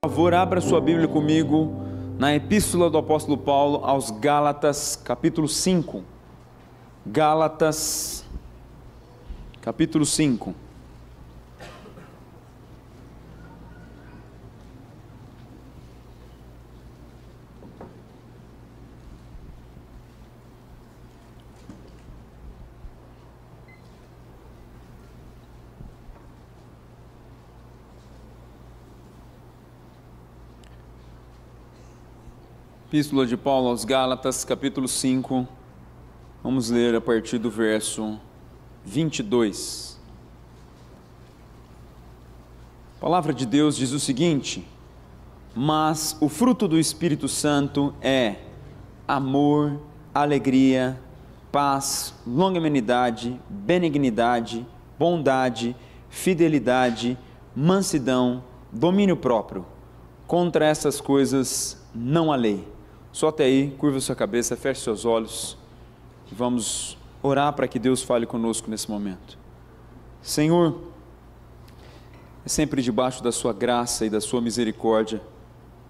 Por favor, abra sua Bíblia comigo na Epístola do Apóstolo Paulo aos Gálatas, capítulo 5. Gálatas, capítulo 5. Epístola de Paulo aos Gálatas, capítulo 5, vamos ler a partir do verso 22. A palavra de Deus diz o seguinte: mas o fruto do Espírito Santo é amor, alegria, paz, longanimidade, benignidade, bondade, fidelidade, mansidão, domínio próprio. Contra essas coisas não há lei. Só até aí, curva sua cabeça, feche seus olhos e vamos orar para que Deus fale conosco nesse momento. Senhor, é sempre debaixo da sua graça e da sua misericórdia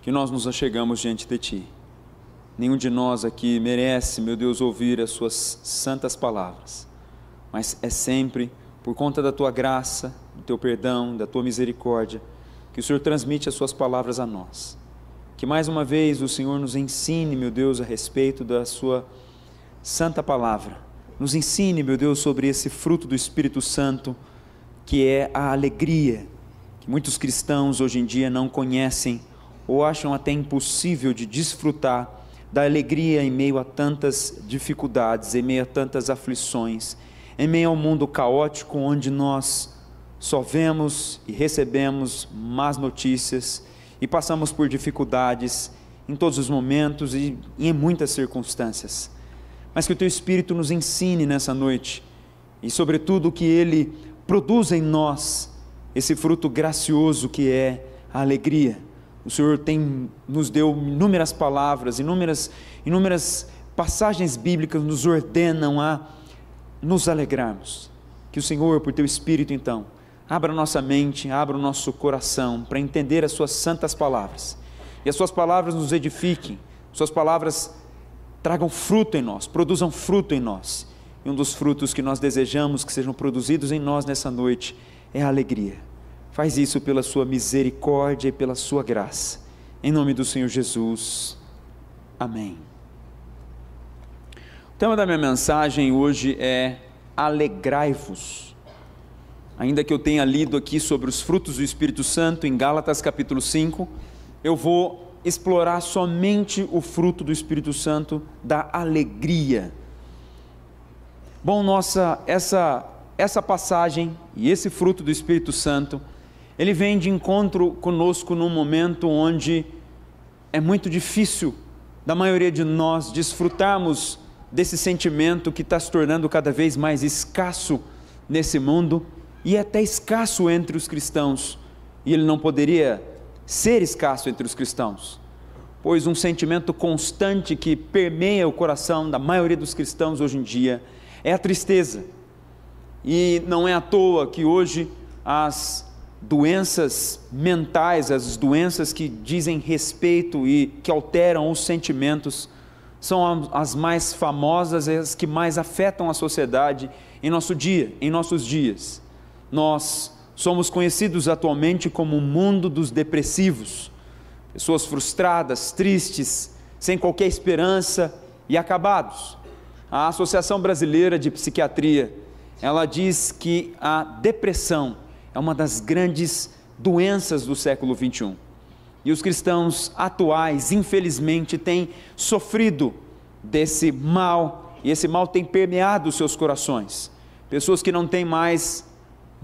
que nós nos achegamos diante de Ti. Nenhum de nós aqui merece, meu Deus, ouvir as suas santas palavras, mas é sempre por conta da Tua graça, do Teu perdão, da Tua misericórdia, que o Senhor transmite as suas palavras a nós. Que mais uma vez o Senhor nos ensine, meu Deus, a respeito da sua santa palavra. Nos ensine, meu Deus, sobre esse fruto do Espírito Santo, que é a alegria, que muitos cristãos hoje em dia não conhecem, ou acham até impossível de desfrutar da alegria em meio a tantas dificuldades, em meio a tantas aflições, em meio ao mundo caótico onde nós só vemos e recebemos más notícias, e passamos por dificuldades em todos os momentos e em muitas circunstâncias. Mas que o Teu Espírito nos ensine nessa noite, e sobretudo que Ele produza em nós esse fruto gracioso que é a alegria. O Senhor nos deu inúmeras palavras, inúmeras passagens bíblicas nos ordenam a nos alegrarmos. Que o Senhor, por Teu Espírito então, abra nossa mente, abra o nosso coração para entender as Suas santas palavras. E as Suas palavras nos edifiquem, Suas palavras tragam fruto em nós, produzam fruto em nós. E um dos frutos que nós desejamos que sejam produzidos em nós nessa noite é a alegria. Faz isso pela Sua misericórdia e pela Sua graça. Em nome do Senhor Jesus. Amém. O tema da minha mensagem hoje é alegrai-vos. Ainda que eu tenha lido aqui sobre os frutos do Espírito Santo em Gálatas capítulo 5, eu vou explorar somente o fruto do Espírito Santo da alegria. Bom, essa passagem e esse fruto do Espírito Santo, ele vem de encontro conosco num momento onde é muito difícil da maioria de nós desfrutarmos desse sentimento que está se tornando cada vez mais escasso nesse mundo, e é até escasso entre os cristãos, e ele não poderia ser escasso entre os cristãos, pois um sentimento constante que permeia o coração da maioria dos cristãos hoje em dia é a tristeza. E não é à toa que hoje as doenças mentais, as doenças que dizem respeito e que alteram os sentimentos, são as mais famosas e as que mais afetam a sociedade em nossos dias. Nós somos conhecidos atualmente como o mundo dos depressivos, pessoas frustradas, tristes, sem qualquer esperança e acabados. A Associação Brasileira de Psiquiatria, ela diz que a depressão é uma das grandes doenças do século 21. E os cristãos atuais, infelizmente, têm sofrido desse mal, e esse mal tem permeado os seus corações. Pessoas que não têm mais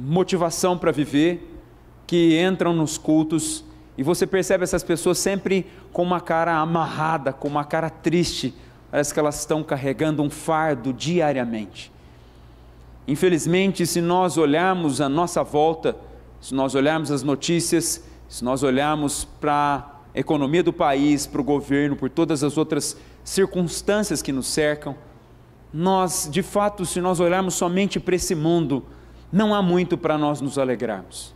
motivação para viver, que entram nos cultos, e você percebe essas pessoas sempre com uma cara amarrada, com uma cara triste, parece que elas estão carregando um fardo diariamente. Infelizmente, se nós olharmos a nossa volta, se nós olharmos as notícias, se nós olharmos para a economia do país, para o governo, por todas as outras circunstâncias que nos cercam, nós, de fato, se nós olharmos somente para esse mundo, não há muito para nós nos alegrarmos.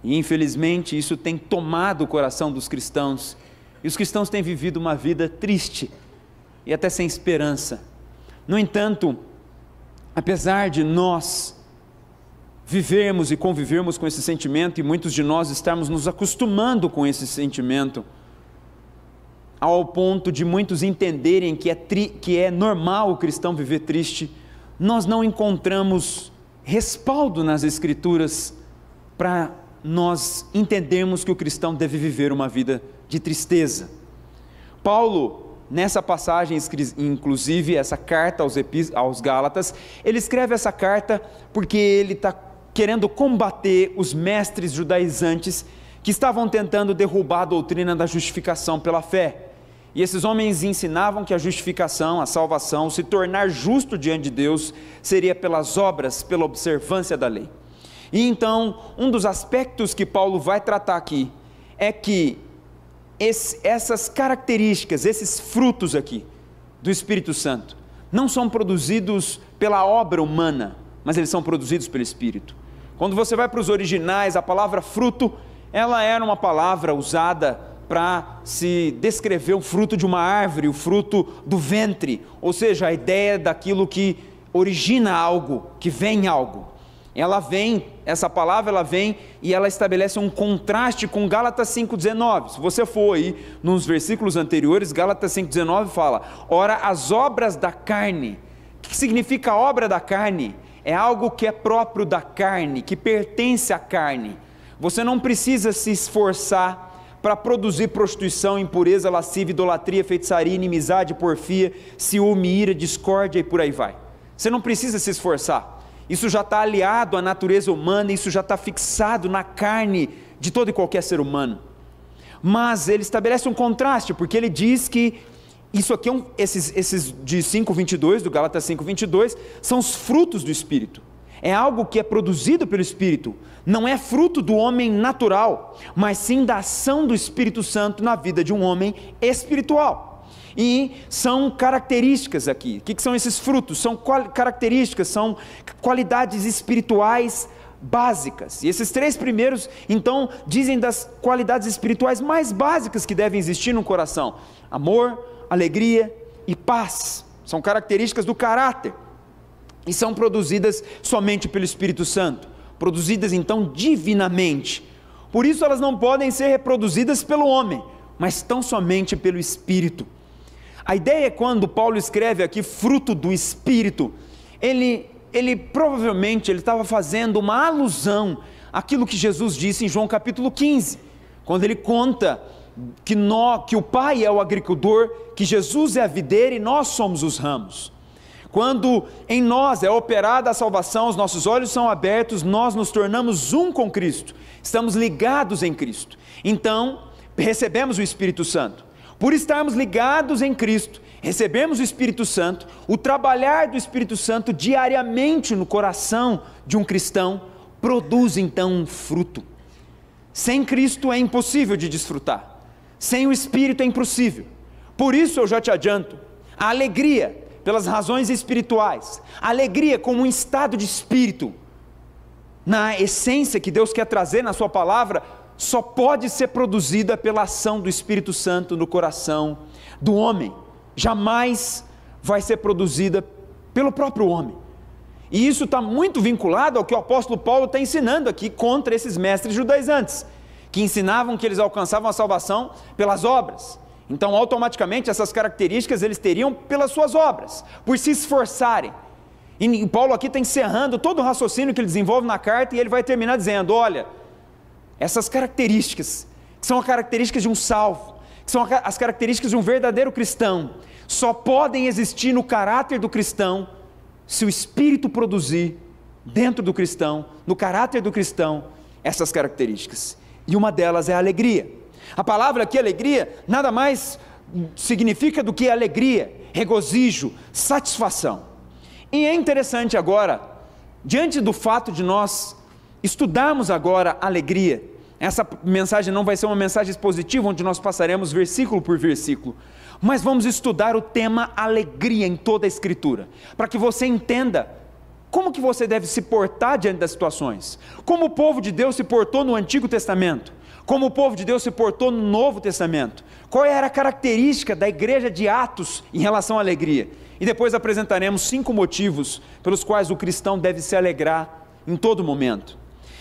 E infelizmente isso tem tomado o coração dos cristãos, e os cristãos têm vivido uma vida triste e até sem esperança. No entanto, apesar de nós vivermos e convivermos com esse sentimento, e muitos de nós estarmos nos acostumando com esse sentimento, ao ponto de muitos entenderem que é normal o cristão viver triste, nós não encontramos respaldo nas Escrituras para nós entendermos que o cristão deve viver uma vida de tristeza. Paulo, nessa passagem, inclusive essa carta aos Gálatas, ele escreve essa carta porque ele está querendo combater os mestres judaizantes que estavam tentando derrubar a doutrina da justificação pela fé. E esses homens ensinavam que a justificação, a salvação, se tornar justo diante de Deus, seria pelas obras, pela observância da lei. E então, um dos aspectos que Paulo vai tratar aqui, é que essas características, esses frutos aqui, do Espírito Santo, não são produzidos pela obra humana, mas eles são produzidos pelo Espírito. Quando você vai para os originais, a palavra fruto, ela era uma palavra usada para se descrever o fruto de uma árvore, o fruto do ventre, ou seja, a ideia daquilo que origina algo, que vem algo. Essa palavra ela vem e ela estabelece um contraste com Gálatas 5,19. Se você for aí nos versículos anteriores, Gálatas 5,19 fala: ora, as obras da carne. O que significa obra da carne? É algo que é próprio da carne, que pertence à carne. Você não precisa se esforçar para produzir prostituição, impureza, lascívia, idolatria, feitiçaria, inimizade, porfia, ciúme, ira, discórdia e por aí vai. Você não precisa se esforçar. Isso já está aliado à natureza humana, isso já está fixado na carne de todo e qualquer ser humano. Mas ele estabelece um contraste, porque ele diz que isso aqui, esses de 5,22, do Gálatas 5,22, são os frutos do Espírito. É algo que é produzido pelo Espírito, não é fruto do homem natural, mas sim da ação do Espírito Santo na vida de um homem espiritual. E são características aqui. O que são esses frutos? São características, são qualidades espirituais básicas. E esses três primeiros, então, dizem das qualidades espirituais mais básicas que devem existir no coração: amor, alegria e paz. São características do caráter. E são produzidas somente pelo Espírito Santo, produzidas então divinamente. Por isso elas não podem ser reproduzidas pelo homem, mas tão somente pelo Espírito. A ideia é, quando Paulo escreve aqui fruto do Espírito, ele provavelmente estava fazendo uma alusão àquilo que Jesus disse em João capítulo 15, quando ele conta que o Pai é o agricultor, que Jesus é a videira e nós somos os ramos. Quando em nós é operada a salvação, os nossos olhos são abertos, nós nos tornamos um com Cristo, estamos ligados em Cristo, então recebemos o Espírito Santo. Por estarmos ligados em Cristo, recebemos o Espírito Santo. O trabalhar do Espírito Santo diariamente no coração de um cristão produz então um fruto. Sem Cristo é impossível de desfrutar, sem o Espírito é impossível. Por isso eu já te adianto, a alegria pelas razões espirituais, a alegria como um estado de espírito, na essência que Deus quer trazer na sua palavra, só pode ser produzida pela ação do Espírito Santo no coração do homem, jamais vai ser produzida pelo próprio homem. E isso está muito vinculado ao que o apóstolo Paulo está ensinando aqui contra esses mestres judaizantes, que ensinavam que eles alcançavam a salvação pelas obras. Então automaticamente essas características eles teriam pelas suas obras, por se esforçarem. E Paulo aqui está encerrando todo o raciocínio que ele desenvolve na carta, e ele vai terminar dizendo: olha, essas características, que são as características de um salvo, que são as características de um verdadeiro cristão, só podem existir no caráter do cristão, se o Espírito produzir dentro do cristão, no caráter do cristão, essas características. E uma delas é a alegria. A palavra aqui, alegria, nada mais significa do que alegria, regozijo, satisfação. E é interessante agora, diante do fato de nós estudarmos agora alegria, essa mensagem não vai ser uma mensagem expositiva, onde nós passaremos versículo por versículo, mas vamos estudar o tema alegria em toda a Escritura, para que você entenda como que você deve se portar diante das situações? Como o povo de Deus se portou no Antigo Testamento? Como o povo de Deus se portou no Novo Testamento? Qual era a característica da igreja de Atos em relação à alegria? E depois apresentaremos 5 motivos pelos quais o cristão deve se alegrar em todo momento.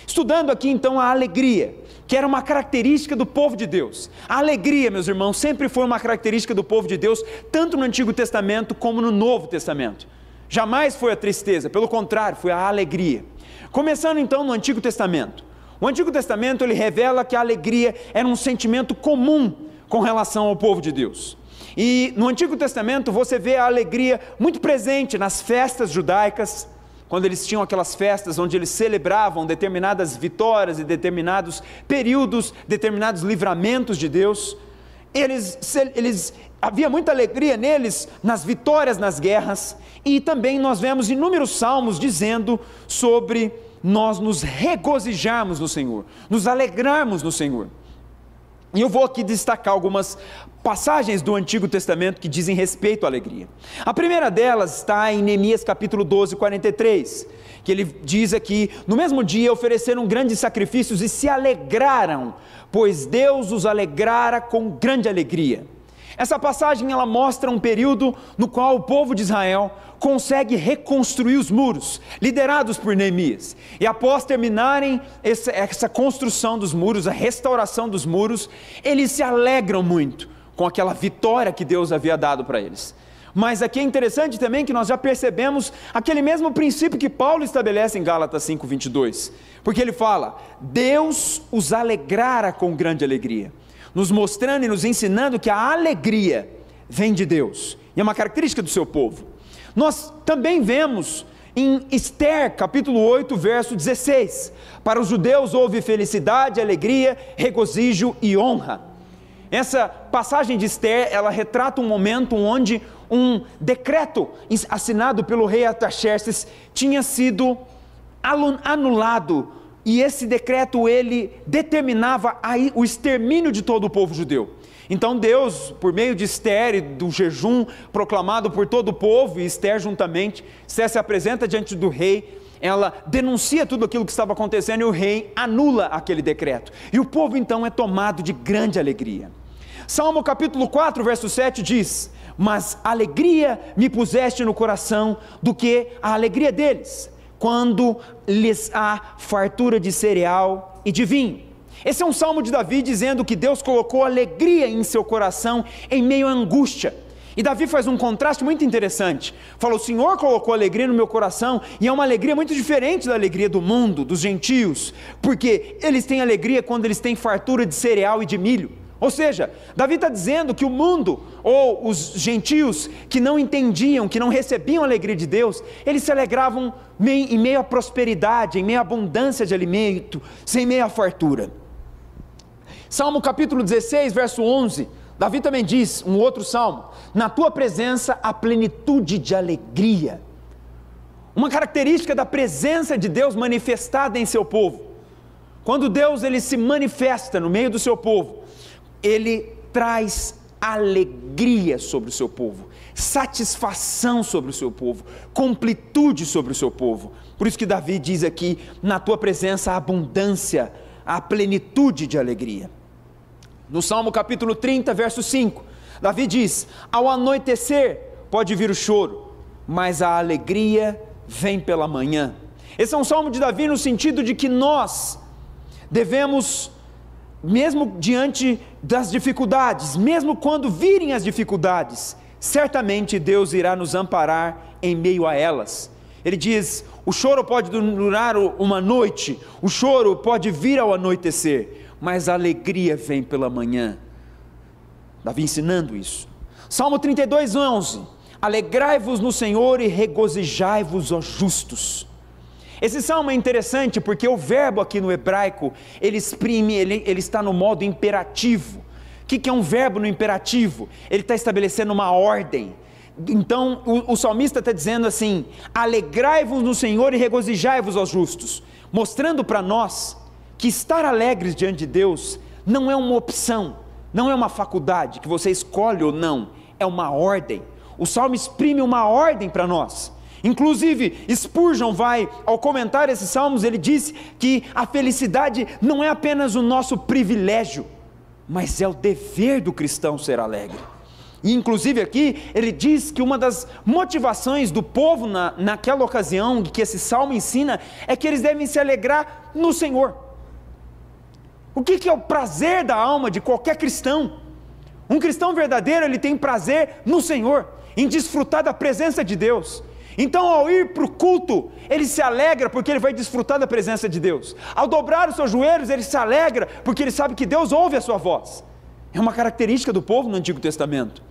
Estudando aqui então a alegria, que era uma característica do povo de Deus. A alegria, meus irmãos, sempre foi uma característica do povo de Deus, tanto no Antigo Testamento como no Novo Testamento. Jamais foi a tristeza, pelo contrário, foi a alegria. Começando então no Antigo Testamento. O Antigo Testamento ele revela que a alegria era um sentimento comum com relação ao povo de Deus. E no Antigo Testamento você vê a alegria muito presente nas festas judaicas, quando eles tinham aquelas festas onde eles celebravam determinadas vitórias e determinados períodos, determinados livramentos de Deus. Havia muita alegria neles nas vitórias nas guerras, e também nós vemos inúmeros salmos dizendo sobre nós nos regozijarmos no Senhor, nos alegrarmos no Senhor. E eu vou aqui destacar algumas passagens do Antigo Testamento que dizem respeito à alegria. A primeira delas está em Neemias capítulo 12, 43, que ele diz aqui: no mesmo dia ofereceram grandes sacrifícios e se alegraram, pois Deus os alegrara com grande alegria. Essa passagem ela mostra um período no qual o povo de Israel consegue reconstruir os muros, liderados por Neemias. E após terminarem essa construção dos muros, a restauração dos muros, eles se alegram muito com aquela vitória que Deus havia dado para eles. Mas aqui é interessante também que nós já percebemos aquele mesmo princípio que Paulo estabelece em Gálatas 5:22, porque ele fala: Deus os alegrara com grande alegria, nos mostrando e nos ensinando que a alegria vem de Deus, e é uma característica do seu povo. Nós também vemos em Esther capítulo 8 verso 16, para os judeus houve felicidade, alegria, regozijo e honra. Essa passagem de Esther, ela retrata um momento onde um decreto assinado pelo rei Artaxerxes tinha sido anulado, e esse decreto ele determinava o extermínio de todo o povo judeu. Então Deus, por meio de Esther e do jejum proclamado por todo o povo, e Esther juntamente, Esther se apresenta diante do rei, ela denuncia tudo aquilo que estava acontecendo e o rei anula aquele decreto, e o povo então é tomado de grande alegria. Salmo capítulo 4 verso 7 diz: mas alegria me puseste no coração do que a alegria deles, quando lhes há fartura de cereal e de vinho. Esse é um salmo de Davi dizendo que Deus colocou alegria em seu coração em meio à angústia. E Davi faz um contraste muito interessante. Fala: o Senhor colocou alegria no meu coração, e é uma alegria muito diferente da alegria do mundo, dos gentios, porque eles têm alegria quando eles têm fartura de cereal e de milho. Ou seja, Davi está dizendo que o mundo, ou os gentios que não entendiam, que não recebiam a alegria de Deus, eles se alegravam em meio à prosperidade, em meio à abundância de alimento, sem meio à fartura. Salmo capítulo 16 verso 11, Davi também diz, um outro salmo: na tua presença há plenitude de alegria. Uma característica da presença de Deus manifestada em seu povo. Quando Deus ele se manifesta no meio do seu povo, ele traz alegria sobre o seu povo, satisfação sobre o seu povo, completude sobre o seu povo. Por isso que Davi diz aqui: na tua presença há abundância, há plenitude de alegria. No Salmo capítulo 30 verso 5, Davi diz: ao anoitecer pode vir o choro, mas a alegria vem pela manhã. Esse é um salmo de Davi no sentido de que nós devemos, mesmo diante das dificuldades, mesmo quando virem as dificuldades, certamente Deus irá nos amparar em meio a elas. Ele diz: o choro pode durar uma noite, o choro pode vir ao anoitecer, mas a alegria vem pela manhã. Davi ensinando isso. Salmo 32, 11: alegrai-vos no Senhor e regozijai-vos, ó justos. Esse salmo é interessante porque o verbo aqui no hebraico, ele está no modo imperativo. O que é um verbo no imperativo? Ele está estabelecendo uma ordem. Então o salmista está dizendo assim: alegrai-vos no Senhor e regozijai-vos, aos justos, mostrando para nós que estar alegres diante de Deus não é uma opção, não é uma faculdade que você escolhe ou não, é uma ordem. O salmo exprime uma ordem para nós. Inclusive, Spurgeon vai, ao comentar esses salmos, ele disse que a felicidade não é apenas o nosso privilégio, mas é o dever do cristão ser alegre. E inclusive aqui, ele diz que uma das motivações do povo naquela ocasião, que esse salmo ensina, é que eles devem se alegrar no Senhor. O que é o prazer da alma de qualquer cristão? Um cristão verdadeiro, ele tem prazer no Senhor, em desfrutar da presença de Deus. Então, ao ir para o culto, ele se alegra porque ele vai desfrutar da presença de Deus. Ao dobrar os seus joelhos, ele se alegra porque ele sabe que Deus ouve a sua voz. É uma característica do povo no Antigo Testamento.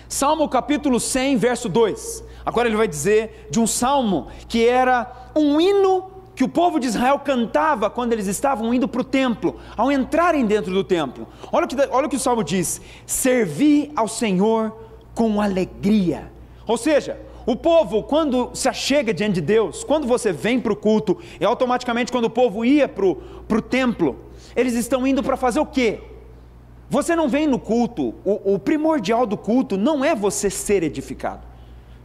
Salmo capítulo 100, verso 2. Agora ele vai dizer de um salmo que era um hino que o povo de Israel cantava quando eles estavam indo para o templo, ao entrarem dentro do templo. Olha o que o salmo diz: servi ao Senhor com alegria. Ou seja, o povo, quando se achega diante de Deus, quando você vem para o culto, e automaticamente quando o povo ia para o templo, eles estão indo para fazer o quê? Você não vem no culto, o primordial do culto não é você ser edificado.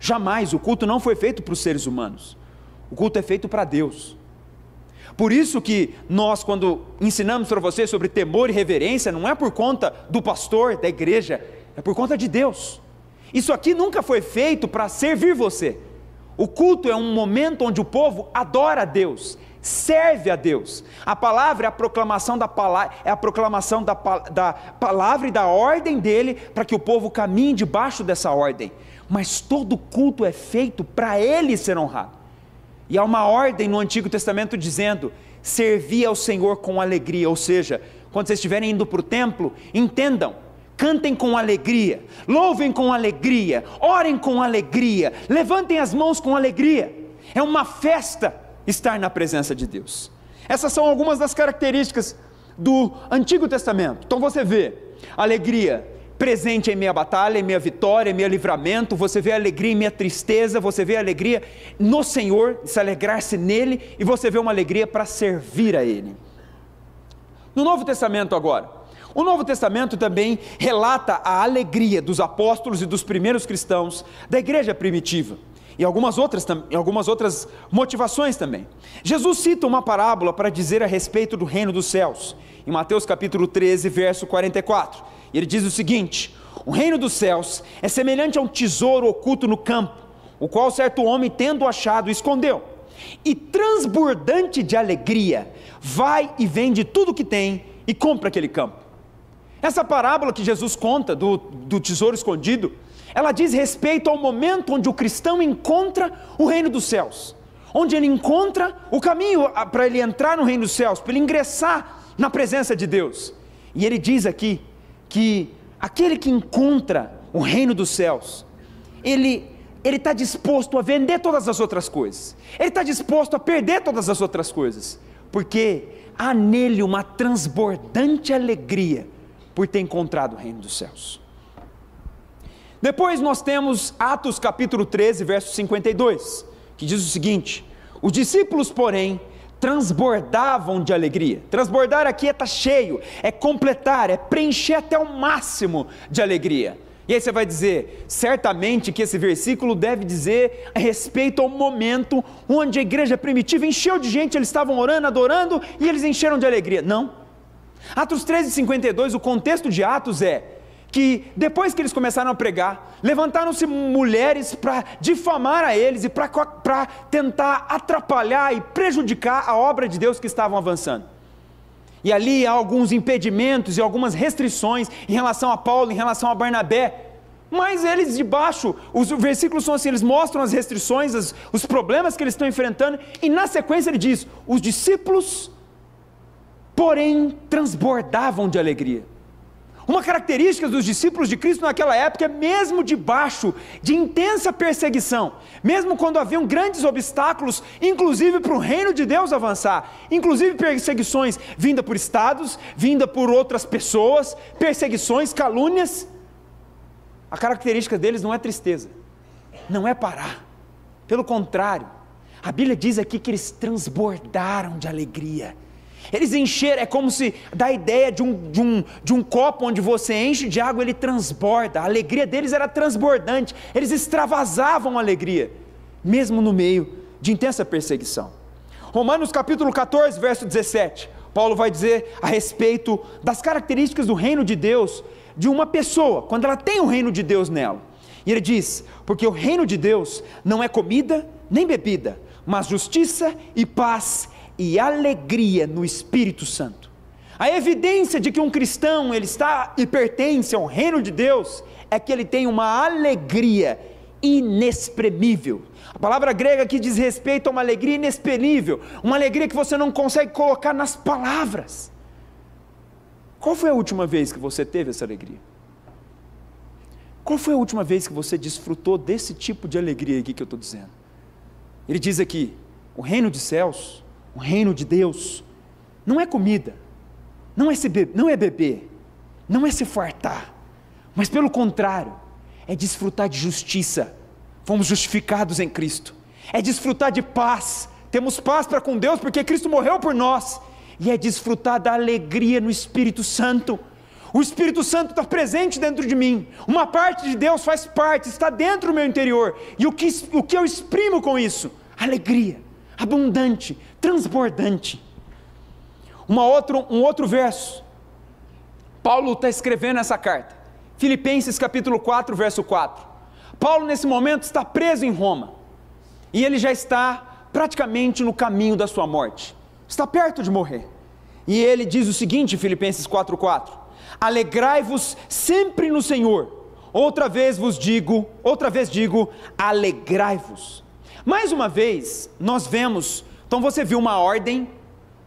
Jamais, o culto não foi feito para os seres humanos. O culto é feito para Deus. Por isso que nós, quando ensinamos para você sobre temor e reverência, não é por conta do pastor, da igreja, é por conta de Deus. Isso aqui nunca foi feito para servir você. O culto é um momento onde o povo adora a Deus, serve a Deus. A palavra é a proclamação da palavra, da palavra e da ordem dele, para que o povo caminhe debaixo dessa ordem. Mas todo culto é feito para ele ser honrado. E há uma ordem no Antigo Testamento dizendo: servir ao Senhor com alegria. Ou seja, quando vocês estiverem indo para o templo, entendam, cantem com alegria, louvem com alegria, orem com alegria, levantem as mãos com alegria. É uma festa estar na presença de Deus. Essas são algumas das características do Antigo Testamento. Então você vê alegria presente em minha batalha, em minha vitória, em meu livramento. Você vê alegria em minha tristeza, você vê alegria no Senhor, se alegrar-se nele, e você vê uma alegria para servir a ele. No Novo Testamento agora, o Novo Testamento também relata a alegria dos apóstolos e dos primeiros cristãos da igreja primitiva, e algumas outras motivações também. Jesus cita uma parábola para dizer a respeito do reino dos céus, em Mateus capítulo 13, verso 44, e ele diz o seguinte: o reino dos céus é semelhante a um tesouro oculto no campo, o qual certo homem, tendo achado, escondeu, e transbordante de alegria, vai e vende tudo que tem e compra aquele campo. Essa parábola que Jesus conta do tesouro escondido, ela diz respeito ao momento onde o cristão encontra o reino dos céus, onde ele encontra o caminho para ele entrar no reino dos céus, para ele ingressar na presença de Deus. E ele diz aqui que aquele que encontra o reino dos céus, ele está disposto a vender todas as outras coisas, ele está disposto a perder todas as outras coisas, porque há nele uma transbordante alegria por ter encontrado o reino dos céus. Depois nós temos Atos capítulo 13, verso 52, que diz o seguinte: os discípulos, porém, transbordavam de alegria. Transbordar aqui é estar cheio, é completar, é preencher até o máximo de alegria. E aí você vai dizer, certamente que esse versículo deve dizer a respeito ao momento onde a igreja primitiva encheu de gente, eles estavam orando, adorando, e eles encheram de alegria. Não. Atos 13:52, o contexto de Atos é que depois que eles começaram a pregar, levantaram-se mulheres para difamar a eles e para tentar atrapalhar e prejudicar a obra de Deus que estavam avançando. E ali há alguns impedimentos e algumas restrições em relação a Paulo, em relação a Barnabé, mas eles debaixo, os versículos são assim, eles mostram as restrições, os problemas que eles estão enfrentando, e na sequência ele diz: os discípulos, porém, transbordavam de alegria. Uma característica dos discípulos de Cristo naquela época é, mesmo debaixo de intensa perseguição, mesmo quando haviam grandes obstáculos, inclusive para o reino de Deus avançar, inclusive perseguições vinda por estados, vinda por outras pessoas, perseguições, calúnias, a característica deles não é tristeza, não é parar, pelo contrário, a Bíblia diz aqui que eles transbordaram de alegria. Eles encheram, é como se dá a ideia de um copo onde você enche de água, ele transborda. A alegria deles era transbordante, eles extravasavam a alegria. mesmo no meio de intensa perseguição. Romanos capítulo 14, verso 17, Paulo vai dizer a respeito das características do reino de Deus, de uma pessoa, quando ela tem o reino de Deus nela. E ele diz: porque o reino de Deus não é comida nem bebida, mas justiça e paz e alegria no Espírito Santo. A evidência de que um cristão ele está e pertence ao reino de Deus é que ele tem uma alegria inexprimível. A palavra grega aqui diz respeito a uma alegria inexprimível, uma alegria que você não consegue colocar nas palavras. Qual foi a última vez que você teve essa alegria? Qual foi a última vez que você desfrutou desse tipo de alegria aqui que eu estou dizendo? Ele diz aqui: o reino dos céus, o reino de Deus, não é comida, não é beber, não é se fartar, mas pelo contrário, é desfrutar de justiça. Fomos justificados em Cristo. É desfrutar de paz, temos paz para com Deus porque Cristo morreu por nós. E é desfrutar da alegria no Espírito Santo. O Espírito Santo está presente dentro de mim, uma parte de Deus faz parte, está dentro do meu interior, e o que eu exprimo com isso? Alegria, abundante, transbordante. Um outro verso, Paulo está escrevendo essa carta, Filipenses capítulo 4, verso 4, Paulo nesse momento está preso em Roma, e ele já está praticamente no caminho da sua morte, está perto de morrer, e ele diz o seguinte, Filipenses 4:4, alegrai-vos sempre no Senhor, outra vez digo, alegrai-vos. Mais uma vez, nós vemos, então você viu uma ordem,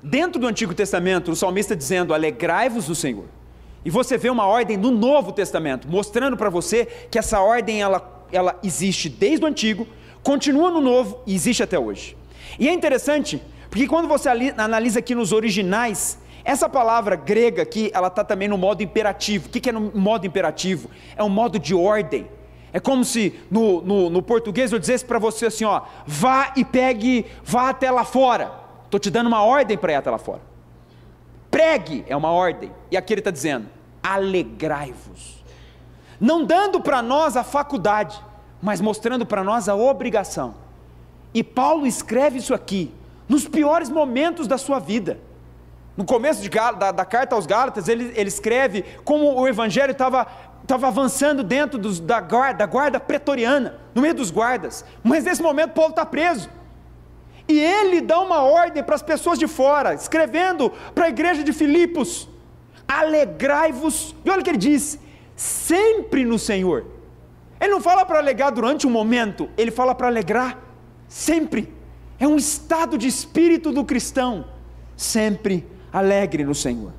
dentro do Antigo Testamento, o salmista dizendo, alegrai-vos no Senhor, e você vê uma ordem no Novo Testamento, mostrando para você que essa ordem, ela existe desde o Antigo, continua no Novo e existe até hoje. E é interessante, porque quando você analisa aqui nos originais, essa palavra grega aqui, ela está também no modo imperativo. O que é no modo imperativo? É um modo de ordem. É como se no português eu dissesse para você assim, ó, vá até lá fora. Estou te dando uma ordem para ir até lá fora. Pregue é uma ordem. E aqui ele está dizendo, alegrai-vos. Não dando para nós a faculdade, mas mostrando para nós a obrigação. E Paulo escreve isso aqui, nos piores momentos da sua vida. No começo da carta aos Gálatas, ele escreve como o evangelho estava avançando dentro da guarda pretoriana, no meio dos guardas, mas nesse momento Paulo está preso, e ele dá uma ordem para as pessoas de fora, escrevendo para a igreja de Filipos, alegrai-vos, e olha o que ele diz, sempre no Senhor. Ele não fala para alegrar durante um momento, ele fala para alegrar sempre, é um estado de espírito do cristão, sempre alegre no Senhor.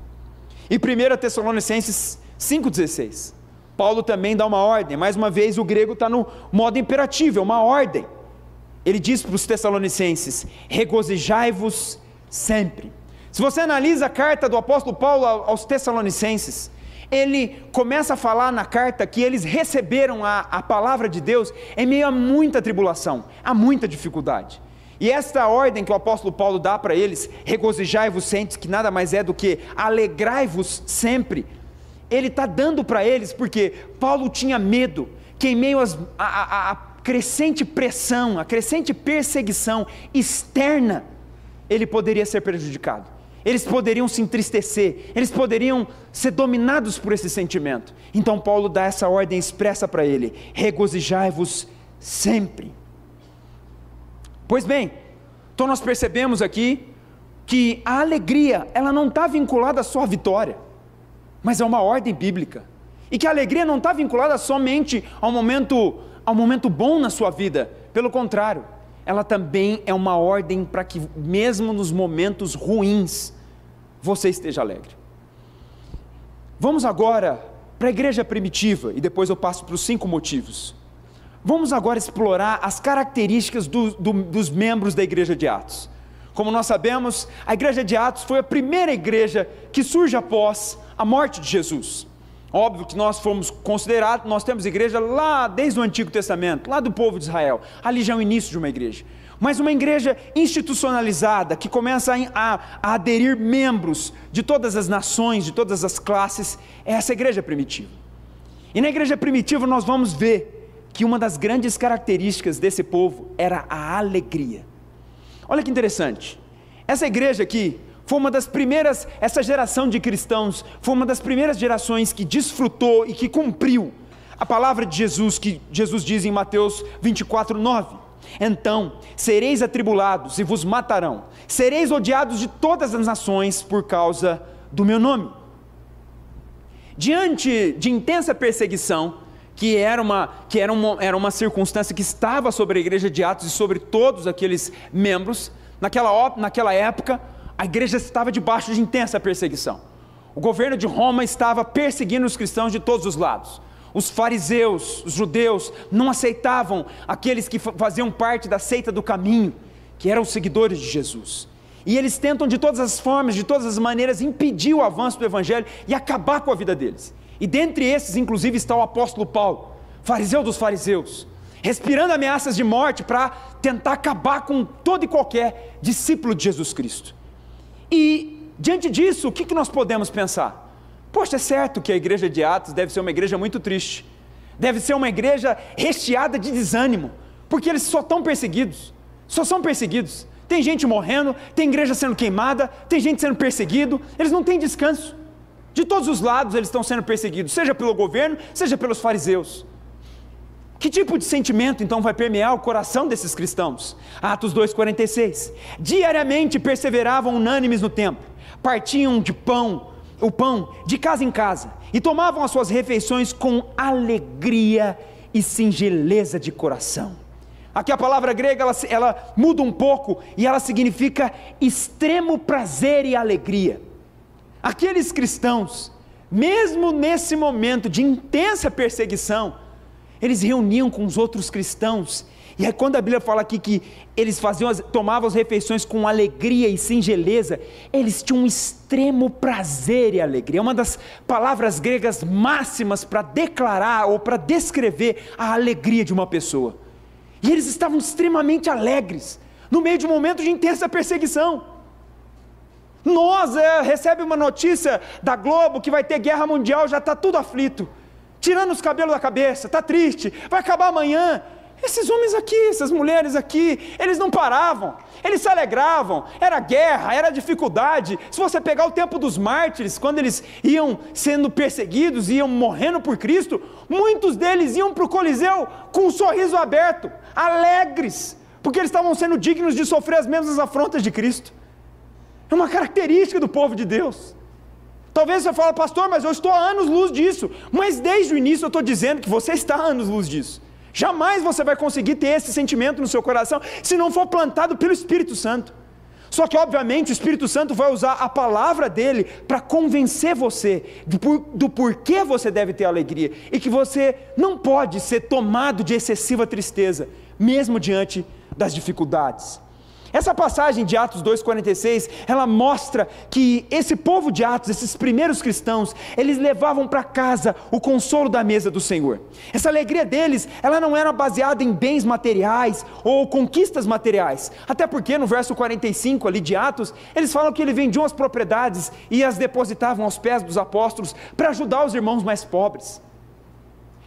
E 1 Tessalonicenses 5,16, Paulo também dá uma ordem, mais uma vez o grego está no modo imperativo, é uma ordem. Ele diz para os Tessalonicenses, regozijai-vos sempre. Se você analisa a carta do apóstolo Paulo aos Tessalonicenses, ele começa a falar na carta que eles receberam a palavra de Deus em meio a muita tribulação, a muita dificuldade. E esta ordem que o apóstolo Paulo dá para eles, regozijai-vos sempre, que nada mais é do que alegrai-vos sempre, ele está dando para eles, porque Paulo tinha medo, que em meio a crescente pressão, a crescente perseguição externa, ele poderia ser prejudicado, eles poderiam se entristecer, eles poderiam ser dominados por esse sentimento. Então Paulo dá essa ordem expressa para ele, regozijai-vos sempre. Pois bem, então nós percebemos aqui que a alegria, ela não está vinculada só à vitória, mas é uma ordem bíblica, e que a alegria não está vinculada somente ao momento bom na sua vida, pelo contrário, ela também é uma ordem para que mesmo nos momentos ruins, você esteja alegre. Vamos agora para a igreja primitiva, e depois eu passo para os 5 motivos. Vamos agora explorar as características dos membros da igreja de Atos. Como nós sabemos, a igreja de Atos foi a primeira igreja que surge após a morte de Jesus. Óbvio que nós fomos considerados, nós temos igreja lá desde o Antigo Testamento, lá do povo de Israel, ali já é o início de uma igreja. Mas uma igreja institucionalizada, que começa a aderir membros de todas as nações, de todas as classes, é essa igreja primitiva. E na igreja primitiva nós vamos ver que uma das grandes características desse povo era a alegria. Olha que interessante, essa igreja aqui foi uma das primeiras, essa geração de cristãos, foi uma das primeiras gerações que desfrutou e que cumpriu a palavra de Jesus, que Jesus diz em Mateus 24:9, então sereis atribulados e vos matarão, sereis odiados de todas as nações por causa do meu nome. Diante de intensa perseguição, que era uma circunstância que estava sobre a igreja de Atos e sobre todos aqueles membros, naquela época, a igreja estava debaixo de intensa perseguição. O governo de Roma estava perseguindo os cristãos de todos os lados. Os fariseus, os judeus, não aceitavam aqueles que faziam parte da seita do caminho, que eram os seguidores de Jesus. E eles tentam de todas as formas, de todas as maneiras, impedir o avanço do evangelho e acabar com a vida deles. E dentre esses, inclusive, está o apóstolo Paulo, fariseu dos fariseus, respirando ameaças de morte para tentar acabar com todo e qualquer discípulo de Jesus Cristo. E diante disso, o que nós podemos pensar? Poxa, é certo que a igreja de Atos deve ser uma igreja muito triste, deve ser uma igreja recheada de desânimo, porque eles só estão perseguidos, só são perseguidos. Tem gente morrendo, tem igreja sendo queimada, tem gente sendo perseguido, eles não têm descanso. De todos os lados eles estão sendo perseguidos, seja pelo governo, seja pelos fariseus. Que tipo de sentimento então vai permear o coração desses cristãos? Atos 2,46, diariamente perseveravam unânimes no templo, partiam o pão de casa em casa, e tomavam as suas refeições com alegria e singeleza de coração. Aqui a palavra grega ela muda um pouco, e ela significa extremo prazer e alegria. Aqueles cristãos, mesmo nesse momento de intensa perseguição, eles reuniam com os outros cristãos, e aí quando a Bíblia fala aqui que eles tomavam as refeições com alegria e singeleza, eles tinham um extremo prazer e alegria. É uma das palavras gregas máximas para declarar ou para descrever a alegria de uma pessoa. E eles estavam extremamente alegres, no meio de um momento de intensa perseguição. Nós recebe uma notícia da Globo que vai ter guerra mundial, já está tudo aflito, tirando os cabelos da cabeça, está triste, vai acabar amanhã. Esses homens aqui, essas mulheres aqui, eles não paravam, eles se alegravam, era guerra, era dificuldade. Se você pegar o tempo dos mártires, quando eles iam sendo perseguidos, iam morrendo por Cristo, muitos deles iam para o Coliseu com um sorriso aberto, alegres, porque eles estavam sendo dignos de sofrer as mesmas afrontas de Cristo. É uma característica do povo de Deus. Talvez você fale, pastor, mas eu estou há anos-luz disso. Mas desde o início eu estou dizendo que você está há anos-luz disso. Jamais você vai conseguir ter esse sentimento no seu coração, se não for plantado pelo Espírito Santo. Só que obviamente o Espírito Santo vai usar a palavra dele para convencer você do porquê você deve ter alegria, e que você não pode ser tomado de excessiva tristeza, mesmo diante das dificuldades. Essa passagem de Atos 2,46, ela mostra que esse povo de Atos, esses primeiros cristãos, eles levavam para casa o consolo da mesa do Senhor. Essa alegria deles, ela não era baseada em bens materiais ou conquistas materiais, até porque no verso 45 ali de Atos, eles falam que eles vendiam as propriedades e as depositavam aos pés dos apóstolos para ajudar os irmãos mais pobres.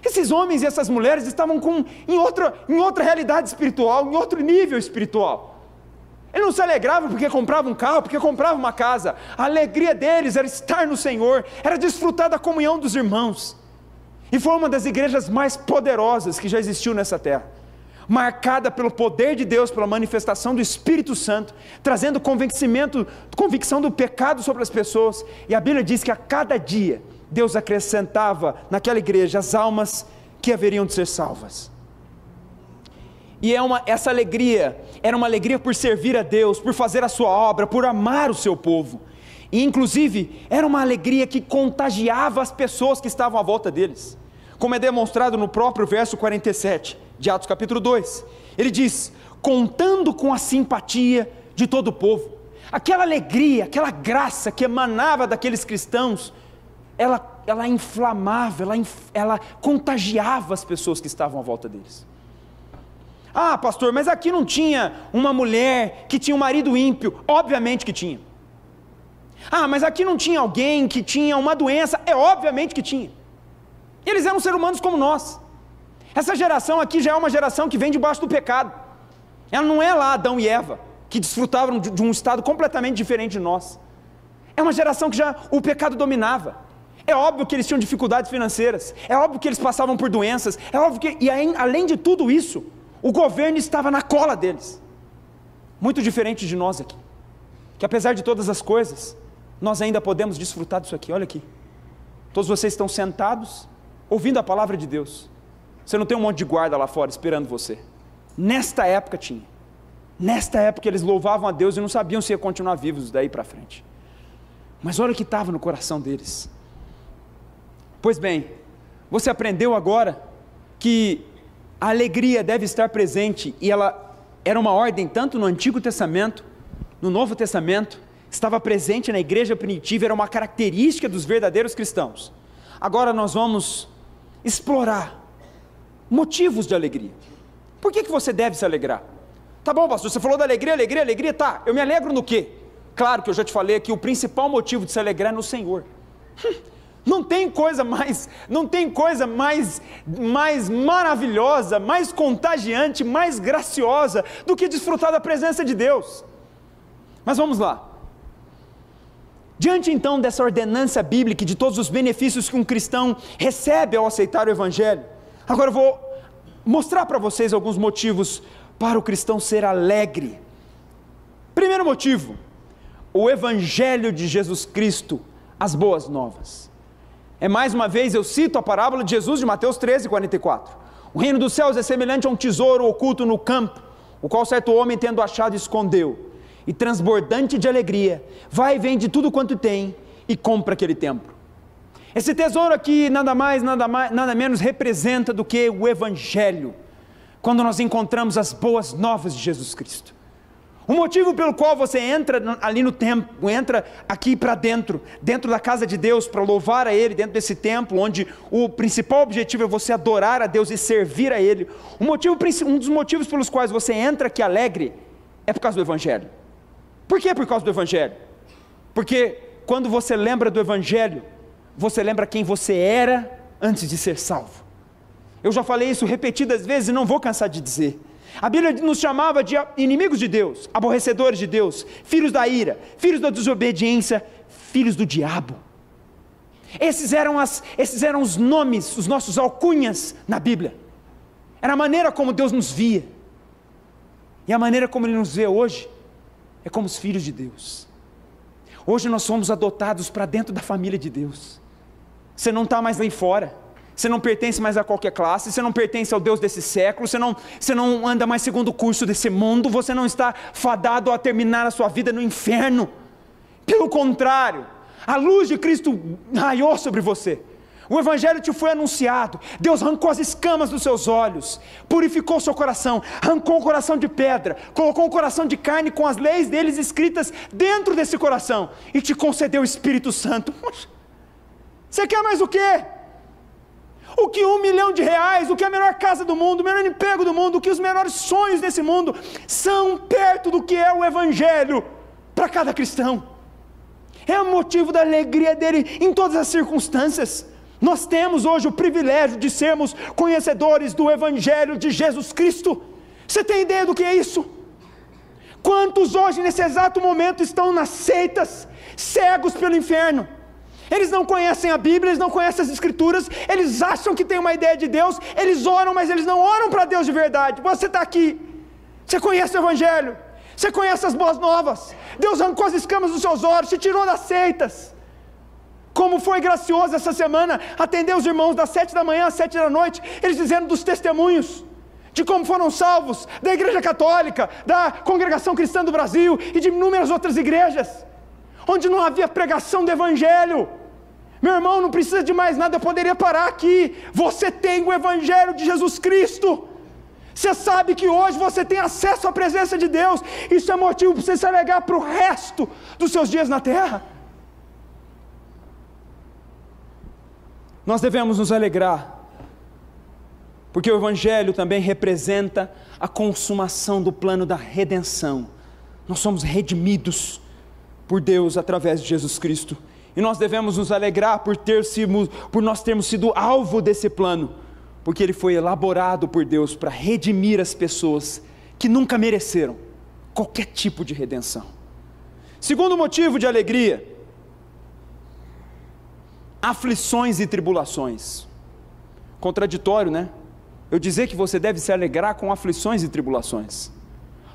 Esses homens e essas mulheres estavam em outra realidade espiritual, em outro nível espiritual. Eles não se alegravam porque compravam um carro, porque compravam uma casa. A alegria deles era estar no Senhor, era desfrutar da comunhão dos irmãos. E foi uma das igrejas mais poderosas que já existiu nessa terra, marcada pelo poder de Deus, pela manifestação do Espírito Santo, trazendo convicção do pecado sobre as pessoas. E a Bíblia diz que a cada dia Deus acrescentava naquela igreja as almas que haveriam de ser salvas. E essa alegria era uma alegria por servir a Deus, por fazer a sua obra, por amar o seu povo. E inclusive era uma alegria que contagiava as pessoas que estavam à volta deles, como é demonstrado no próprio verso 47 de Atos capítulo 2. Ele diz, contando com a simpatia de todo o povo. Aquela alegria, aquela graça que emanava daqueles cristãos, ela inflamava, ela contagiava as pessoas que estavam à volta deles. Ah, pastor, mas aqui não tinha uma mulher que tinha um marido ímpio? Obviamente que tinha. Ah, mas aqui não tinha alguém que tinha uma doença? Obviamente que tinha. Eles eram seres humanos como nós. Essa geração aqui já é uma geração que vem debaixo do pecado. Ela não é lá Adão e Eva, que desfrutavam de um estado completamente diferente de nós. É uma geração que já o pecado dominava. É óbvio que eles tinham dificuldades financeiras, é óbvio que eles passavam por doenças, é óbvio que, e além de tudo isso, o governo estava na cola deles. Muito diferente de nós aqui, que apesar de todas as coisas, nós ainda podemos desfrutar disso aqui. Olha aqui, todos vocês estão sentados, ouvindo a palavra de Deus. Você não tem um monte de guarda lá fora esperando você. Nesta época tinha. Nesta época eles louvavam a Deus e não sabiam se ia continuar vivos daí para frente. Mas olha o que estava no coração deles. Pois bem, você aprendeu agora que a alegria deve estar presente, e ela era uma ordem tanto no Antigo Testamento, no Novo Testamento, estava presente na igreja primitiva, era uma característica dos verdadeiros cristãos. Agora nós vamos explorar motivos de alegria. Por que você deve se alegrar? Tá bom, pastor, você falou da alegria, tá, eu me alegro no quê? Claro que eu já te falei que o principal motivo de se alegrar é no Senhor. Não tem coisa mais maravilhosa, mais contagiante, mais graciosa do que desfrutar da presença de Deus. Mas vamos lá. Diante então dessa ordenança bíblica e de todos os benefícios que um cristão recebe ao aceitar o Evangelho, agora eu vou mostrar para vocês alguns motivos para o cristão ser alegre. Primeiro motivo, o Evangelho de Jesus Cristo, as boas novas. Mais uma vez eu cito a parábola de Jesus de Mateus 13:44. O reino dos céus é semelhante a um tesouro oculto no campo, o qual certo homem, tendo achado, escondeu, e transbordante de alegria, vai e vende tudo quanto tem e compra aquele templo. Esse tesouro aqui nada menos representa do que o Evangelho, quando nós encontramos as boas novas de Jesus Cristo. O motivo pelo qual você entra ali no templo, entra aqui para dentro da casa de Deus, para louvar a Ele, dentro desse templo, onde o principal objetivo é você adorar a Deus e servir a Ele. Um dos motivos pelos quais você entra aqui alegre, é por causa do Evangelho. Por que por causa do Evangelho? Porque quando você lembra do Evangelho, você lembra quem você era antes de ser salvo. Eu já falei isso repetidas vezes e não vou cansar de dizer. A Bíblia nos chamava de inimigos de Deus, aborrecedores de Deus, filhos da ira, filhos da desobediência, filhos do diabo. Esses eram os nomes, os nossos alcunhas na Bíblia. Era a maneira como Deus nos via. E a maneira como Ele nos vê hoje é como os filhos de Deus. Hoje nós somos adotados para dentro da família de Deus. Você não está mais lá fora. Você não pertence mais a qualquer classe, você não pertence ao Deus desse século, você não anda mais segundo o curso desse mundo, você não está fadado a terminar a sua vida no inferno. Pelo contrário, a luz de Cristo raiou sobre você, o Evangelho te foi anunciado, Deus arrancou as escamas dos seus olhos, purificou seu coração, arrancou o coração de pedra, colocou um coração de carne com as leis deles escritas dentro desse coração, e te concedeu o Espírito Santo. Você quer mais o quê? O que R$1 milhão, o que a melhor casa do mundo, o melhor emprego do mundo, o que os melhores sonhos desse mundo, são perto do que é o Evangelho, para cada cristão. É o motivo da alegria dele em todas as circunstâncias. Nós temos hoje o privilégio de sermos conhecedores do Evangelho de Jesus Cristo. Você tem ideia do que é isso? Quantos hoje nesse exato momento estão nas seitas, cegos pelo inferno? Eles não conhecem a Bíblia, eles não conhecem as Escrituras, eles acham que tem uma ideia de Deus, eles oram, mas eles não oram para Deus de verdade. Você está aqui, você conhece o Evangelho, você conhece as boas novas, Deus arrancou as escamas dos seus olhos, te tirou das seitas. Como foi gracioso essa semana, atender os irmãos das 7 da manhã às 7 da noite, eles dizendo dos testemunhos, de como foram salvos, da Igreja Católica, da Congregação Cristã do Brasil, e de inúmeras outras igrejas, onde não havia pregação do Evangelho. Meu irmão, não precisa de mais nada, eu poderia parar aqui. Você tem o Evangelho de Jesus Cristo. Você sabe que hoje você tem acesso à presença de Deus. Isso é motivo para você se alegrar para o resto dos seus dias na terra. Nós devemos nos alegrar, porque o Evangelho também representa a consumação do plano da redenção. Nós somos redimidos por Deus através de Jesus Cristo. E nós devemos nos alegrar por nós termos sido alvo desse plano, porque ele foi elaborado por Deus para redimir as pessoas que nunca mereceram qualquer tipo de redenção. Segundo motivo de alegria: aflições e tribulações. Contraditório, né? Eu dizer que você deve se alegrar com aflições e tribulações.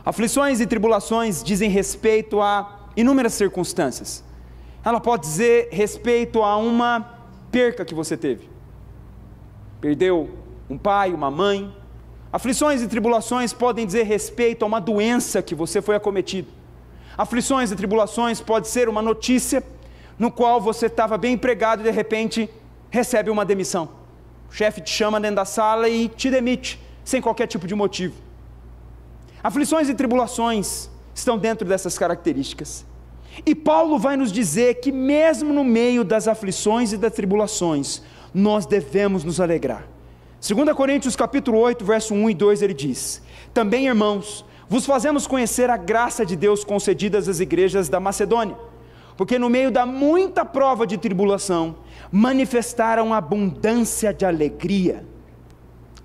Aflições e tribulações dizem respeito a inúmeras circunstâncias. Ela pode dizer respeito a uma perca que você teve. Perdeu um pai, uma mãe. Aflições e tribulações podem dizer respeito a uma doença que você foi acometido. Aflições e tribulações pode ser uma notícia no qual você estava bem empregado e de repente recebe uma demissão. O chefe te chama dentro da sala e te demite, sem qualquer tipo de motivo. Aflições e tribulações estão dentro dessas características. E Paulo vai nos dizer que mesmo no meio das aflições e das tribulações, nós devemos nos alegrar. 2 Coríntios capítulo 8, verso 1 e 2, ele diz: também, irmãos, vos fazemos conhecer a graça de Deus concedidas às igrejas da Macedônia, porque no meio da muita prova de tribulação, manifestaram abundância de alegria.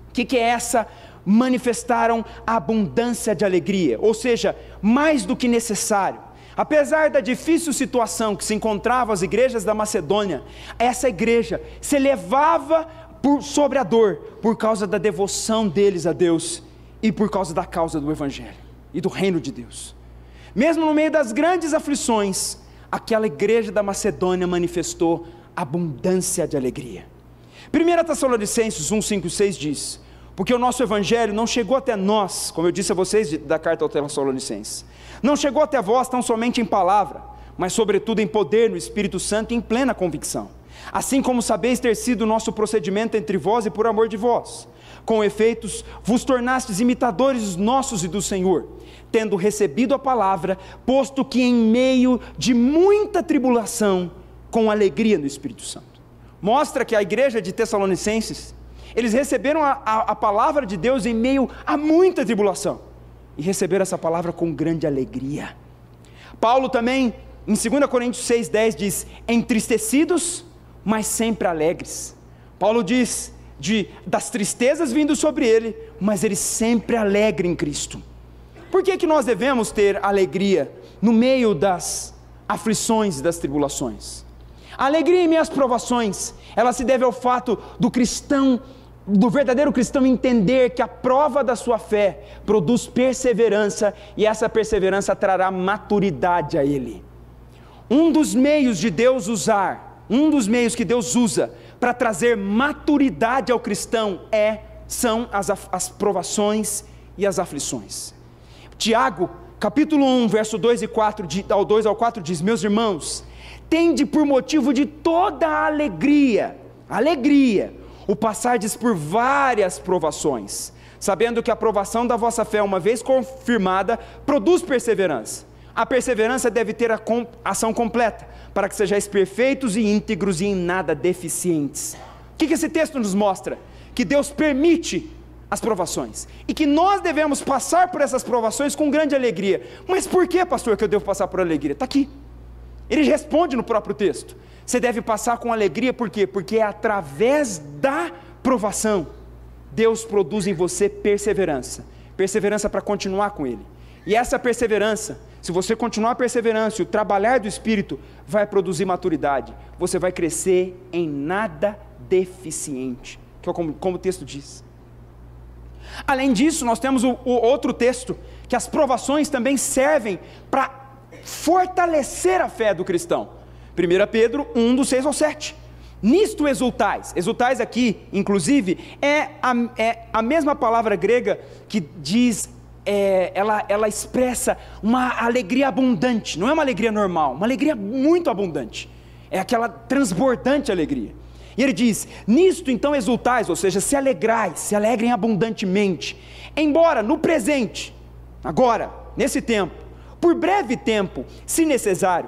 O que é essa? Manifestaram abundância de alegria, ou seja, mais do que necessário. Apesar da difícil situação que se encontravam as igrejas da Macedônia, essa igreja se elevava sobre a dor, por causa da devoção deles a Deus, e por causa da causa do Evangelho, e do reino de Deus. Mesmo no meio das grandes aflições, aquela igreja da Macedônia manifestou abundância de alegria. 1 Tessalonicenses 1, 5 e 6 diz: porque o nosso Evangelho não chegou até nós, como eu disse a vocês da carta aos Tessalonicenses, não chegou até vós tão somente em palavra, mas sobretudo em poder, no Espírito Santo e em plena convicção. Assim como sabeis ter sido o nosso procedimento entre vós e por amor de vós. Com efeitos, vos tornastes imitadores nossos e do Senhor, tendo recebido a palavra, posto que em meio de muita tribulação, com alegria no Espírito Santo. Mostra que a igreja de Tessalonicenses, eles receberam a palavra de Deus em meio a muita tribulação, e receberam essa palavra com grande alegria. Paulo também, em 2 Coríntios 6,10 diz: entristecidos, mas sempre alegres. Paulo diz das tristezas vindo sobre ele, mas ele sempre alegre em Cristo. Por que nós devemos ter alegria no meio das aflições e das tribulações? A alegria em meias provações, ela se deve ao fato do verdadeiro cristão entender que a prova da sua fé produz perseverança, e essa perseverança trará maturidade a ele. Um dos meios que Deus usa para trazer maturidade ao cristão são as provações e as aflições. Tiago, capítulo 1, verso 2 ao 4 diz: meus irmãos, tende por motivo de toda a alegria, o passardes por várias provações, sabendo que a provação da vossa fé, uma vez confirmada, produz perseverança. A perseverança deve ter a ação completa, para que sejais perfeitos e íntegros e em nada deficientes. O que esse texto nos mostra? Que Deus permite as provações, e que nós devemos passar por essas provações com grande alegria. Mas por que, pastor, que eu devo passar por alegria? Está aqui, ele responde no próprio texto. Você deve passar com alegria, por quê? Porque é através da provação, Deus produz em você perseverança para continuar com Ele, e essa perseverança, se você continuar perseverando, o trabalhar do Espírito vai produzir maturidade, você vai crescer em nada deficiente, que é como o texto diz. Além disso, nós temos o outro texto, que as provações também servem para fortalecer a fé do cristão. 1 Pedro 1, do 6 ao 7, nisto exultais aqui, inclusive, é a mesma palavra grega que diz, ela expressa uma alegria abundante, não é uma alegria normal, uma alegria muito abundante, é aquela transbordante alegria. E ele diz: nisto então exultais, ou seja, se alegrais, se alegrem abundantemente, embora no presente, agora, nesse tempo, por breve tempo, se necessário,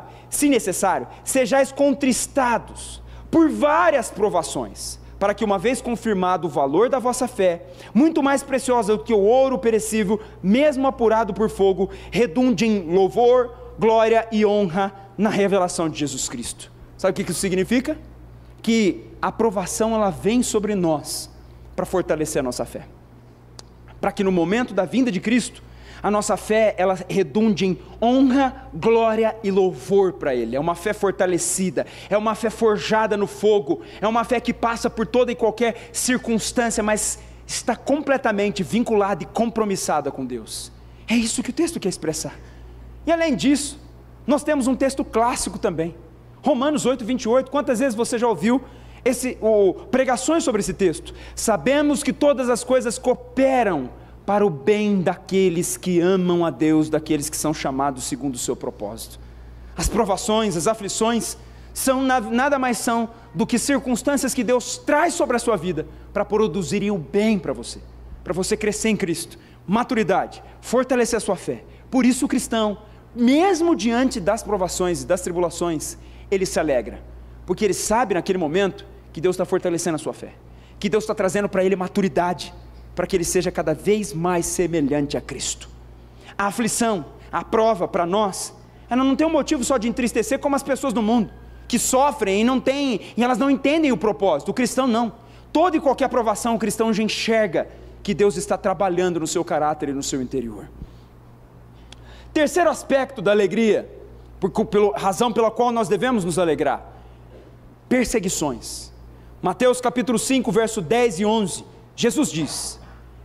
sejais contristados por várias provações, para que, uma vez confirmado o valor da vossa fé, muito mais preciosa do que o ouro perecível, mesmo apurado por fogo, redunde em louvor, glória e honra na revelação de Jesus Cristo. Sabe o que isso significa? Que a provação, ela vem sobre nós para fortalecer a nossa fé. Para que no momento da vinda de Cristo, a nossa fé, ela redunde em honra, glória e louvor para Ele. É uma fé fortalecida, é uma fé forjada no fogo, é uma fé que passa por toda e qualquer circunstância, mas está completamente vinculada e compromissada com Deus. É isso que o texto quer expressar. E além disso, nós temos um texto clássico também, Romanos 8, 28, quantas vezes você já ouviu pregações sobre esse texto? Sabemos que todas as coisas cooperam para o bem daqueles que amam a Deus, daqueles que são chamados segundo o seu propósito. As provações, as aflições, nada mais são do que circunstâncias que Deus traz sobre a sua vida, para produzirem o bem para você crescer em Cristo, maturidade, fortalecer a sua fé. Por isso o cristão, mesmo diante das provações e das tribulações, ele se alegra, porque ele sabe naquele momento, que Deus está fortalecendo a sua fé, que Deus está trazendo para ele maturidade, para que ele seja cada vez mais semelhante a Cristo. A aflição, a prova para nós, ela não tem um motivo só de entristecer, como as pessoas do mundo, que sofrem e elas não entendem o propósito. O cristão não, toda e qualquer provação, o cristão já enxerga que Deus está trabalhando no seu caráter e no seu interior. Terceiro aspecto da alegria, razão pela qual nós devemos nos alegrar: perseguições. Mateus capítulo 5, verso 10 e 11, Jesus diz: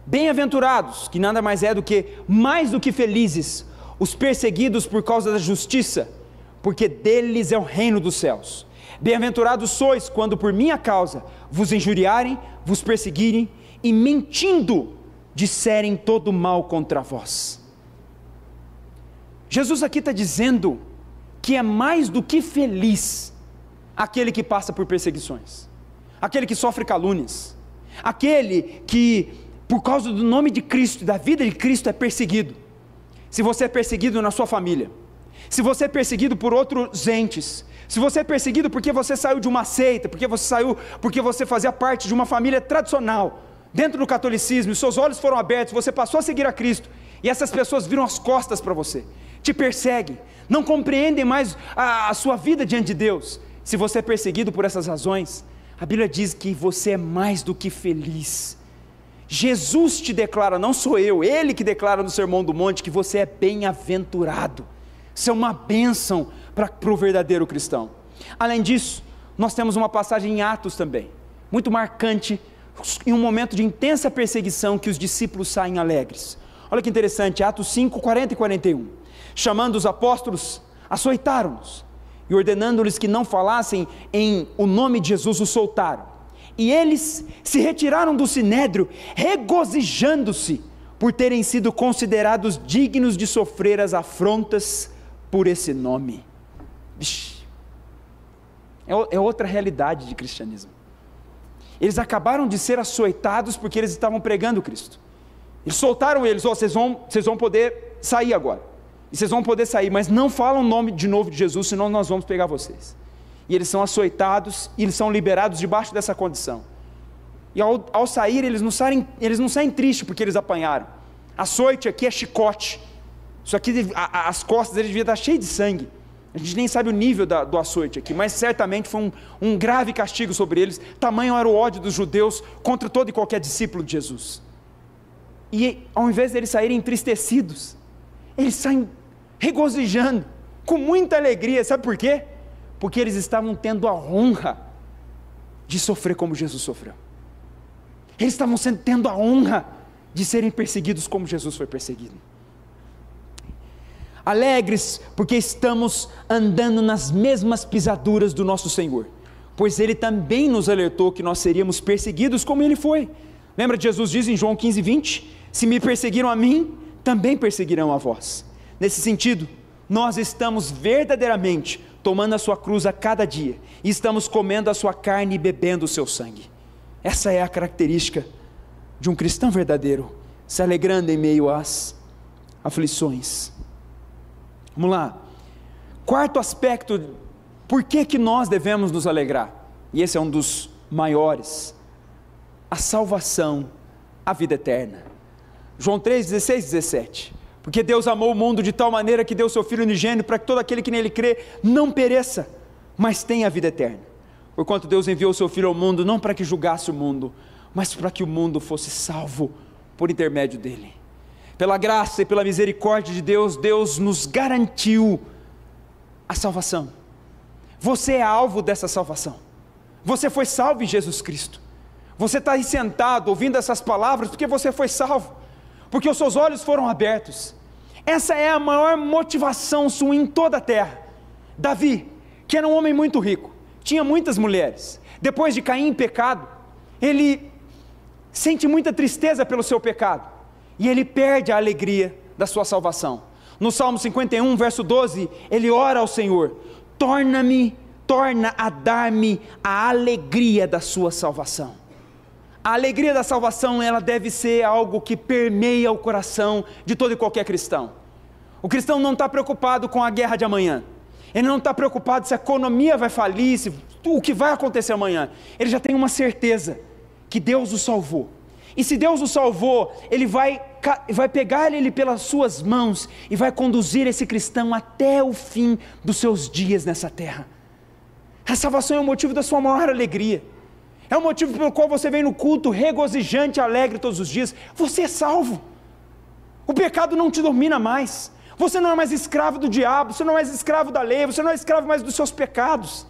bem-aventurados, que nada mais é do que, mais do que felizes, os perseguidos por causa da justiça, porque deles é o reino dos céus. Bem-aventurados sois, quando por minha causa vos injuriarem, vos perseguirem, e mentindo, disserem todo mal contra vós. Jesus aqui está dizendo que é mais do que feliz aquele que passa por perseguições, aquele que sofre calúnias, aquele que, por causa do nome de Cristo, da vida de Cristo, é perseguido. Se você é perseguido na sua família, se você é perseguido por outros entes, se você é perseguido porque você saiu de uma seita, porque você fazia parte de uma família tradicional, dentro do catolicismo, e seus olhos foram abertos, você passou a seguir a Cristo, e essas pessoas viram as costas para você, te perseguem, não compreendem mais a sua vida diante de Deus. Se você é perseguido por essas razões, a Bíblia diz que você é mais do que feliz. Jesus te declara, não sou eu, Ele que declara no Sermão do Monte, que você é bem-aventurado. Isso é uma bênção para o verdadeiro cristão. Além disso, nós temos uma passagem em Atos também, muito marcante, em um momento de intensa perseguição, que os discípulos saem alegres. Olha que interessante, Atos 5, 40 e 41. Chamando os apóstolos, açoitaram-nos, e ordenando-lhes que não falassem em o nome de Jesus, os soltaram. E eles se retiraram do sinédrio, regozijando-se por terem sido considerados dignos de sofrer as afrontas por esse nome. É outra realidade de cristianismo. Eles acabaram de ser açoitados porque eles estavam pregando Cristo. Eles soltaram eles: vocês vão poder sair agora, e vocês vão poder sair, mas não falam o nome de novo de Jesus, senão nós vamos pegar vocês. E eles são açoitados, e eles são liberados debaixo dessa condição. E ao sair, eles não saem tristes porque eles apanharam. Açoite aqui é chicote. Isso aqui, as costas deles deviam estar cheias de sangue. A gente nem sabe o nível do açoite aqui, mas certamente foi um grave castigo sobre eles. Tamanho era o ódio dos judeus contra todo e qualquer discípulo de Jesus. E ao invés deles saírem entristecidos, eles saem regozijando, com muita alegria. Sabe por quê? Porque eles estavam tendo a honra de sofrer como Jesus sofreu. Eles estavam tendo a honra de serem perseguidos como Jesus foi perseguido. Alegres porque estamos andando nas mesmas pisaduras do nosso Senhor, pois Ele também nos alertou que nós seríamos perseguidos como Ele foi. Lembra de Jesus diz em João 15, 20, se me perseguiram a mim, também perseguirão a vós. Nesse sentido, nós estamos verdadeiramente tomando a sua cruz a cada dia, e estamos comendo a sua carne e bebendo o seu sangue. Essa é a característica de um cristão verdadeiro, se alegrando em meio às aflições. Vamos lá, quarto aspecto, por que nós devemos nos alegrar? E esse é um dos maiores: a salvação, a vida eterna. João 3, 16, 17, porque Deus amou o mundo de tal maneira que deu seu Filho unigênito, para que todo aquele que nele crê, não pereça, mas tenha a vida eterna. Porquanto Deus enviou o seu Filho ao mundo, não para que julgasse o mundo, mas para que o mundo fosse salvo por intermédio dele. Pela graça e pela misericórdia de Deus, Deus nos garantiu a salvação. Você é alvo dessa salvação. Você foi salvo em Jesus Cristo. Você está aí sentado ouvindo essas palavras porque você foi salvo, porque os seus olhos foram abertos. Essa é a maior motivação sua em toda a terra. Davi, que era um homem muito rico, tinha muitas mulheres. Depois de cair em pecado, ele sente muita tristeza pelo seu pecado, e ele perde a alegria da sua salvação. No Salmo 51, verso 12, ele ora ao Senhor: torna a dar-me a alegria da sua salvação. A alegria da salvação, ela deve ser algo que permeia o coração de todo e qualquer cristão. O cristão não está preocupado com a guerra de amanhã, ele não está preocupado se a economia vai falir, o que vai acontecer amanhã. Ele já tem uma certeza que Deus o salvou, e se Deus o salvou, ele vai pegar ele pelas suas mãos e vai conduzir esse cristão até o fim dos seus dias nessa terra. A salvação é o motivo da sua maior alegria, é o motivo pelo qual você vem no culto regozijante e alegre todos os dias. Você é salvo, o pecado não te domina mais, você não é mais escravo do diabo, você não é mais escravo da lei, você não é escravo mais dos seus pecados,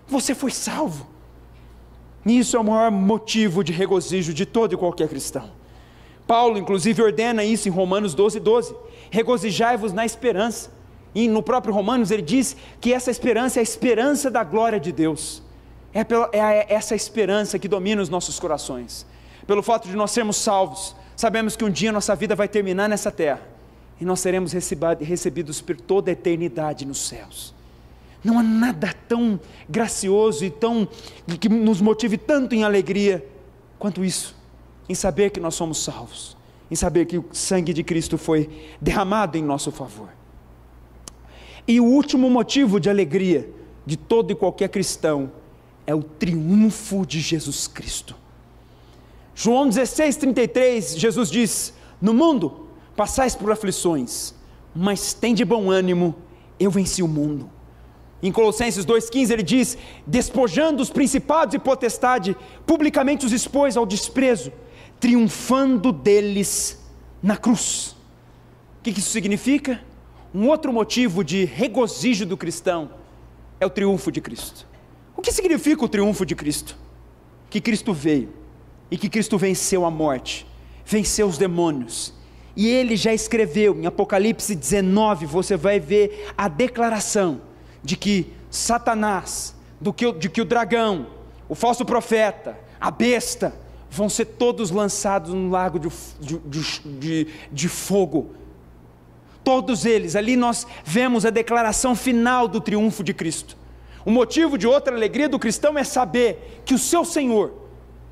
você foi salvo. E isso é o maior motivo de regozijo de todo e qualquer cristão. Paulo inclusive ordena isso em Romanos 12:12, regozijai-vos na esperança. E no próprio Romanos ele diz que essa esperança é a esperança da glória de Deus. É essa esperança que domina os nossos corações. Pelo fato de nós sermos salvos, sabemos que um dia nossa vida vai terminar nessa terra, e nós seremos recebidos por toda a eternidade nos céus. Não há nada tão gracioso e que nos motive tanto em alegria quanto isso, em saber que nós somos salvos, em saber que o sangue de Cristo foi derramado em nosso favor. E o último motivo de alegria de todo e qualquer cristão é o triunfo de Jesus Cristo. João 16:33, Jesus diz: no mundo passais por aflições, mas tende bom ânimo, eu venci o mundo. Em Colossenses 2:15 ele diz: despojando os principados e potestade, publicamente os expôs ao desprezo, triunfando deles na cruz. O que isso significa? Um outro motivo de regozijo do cristão é o triunfo de Cristo. O que significa o triunfo de Cristo? Que Cristo veio, e que Cristo venceu a morte, venceu os demônios, e ele já escreveu em Apocalipse 19, você vai ver a declaração de que Satanás, de que o dragão, o falso profeta, a besta, vão ser todos lançados no lago de fogo. Todos eles, ali nós vemos a declaração final do triunfo de Cristo. O motivo de outra alegria do cristão é saber que o seu Senhor,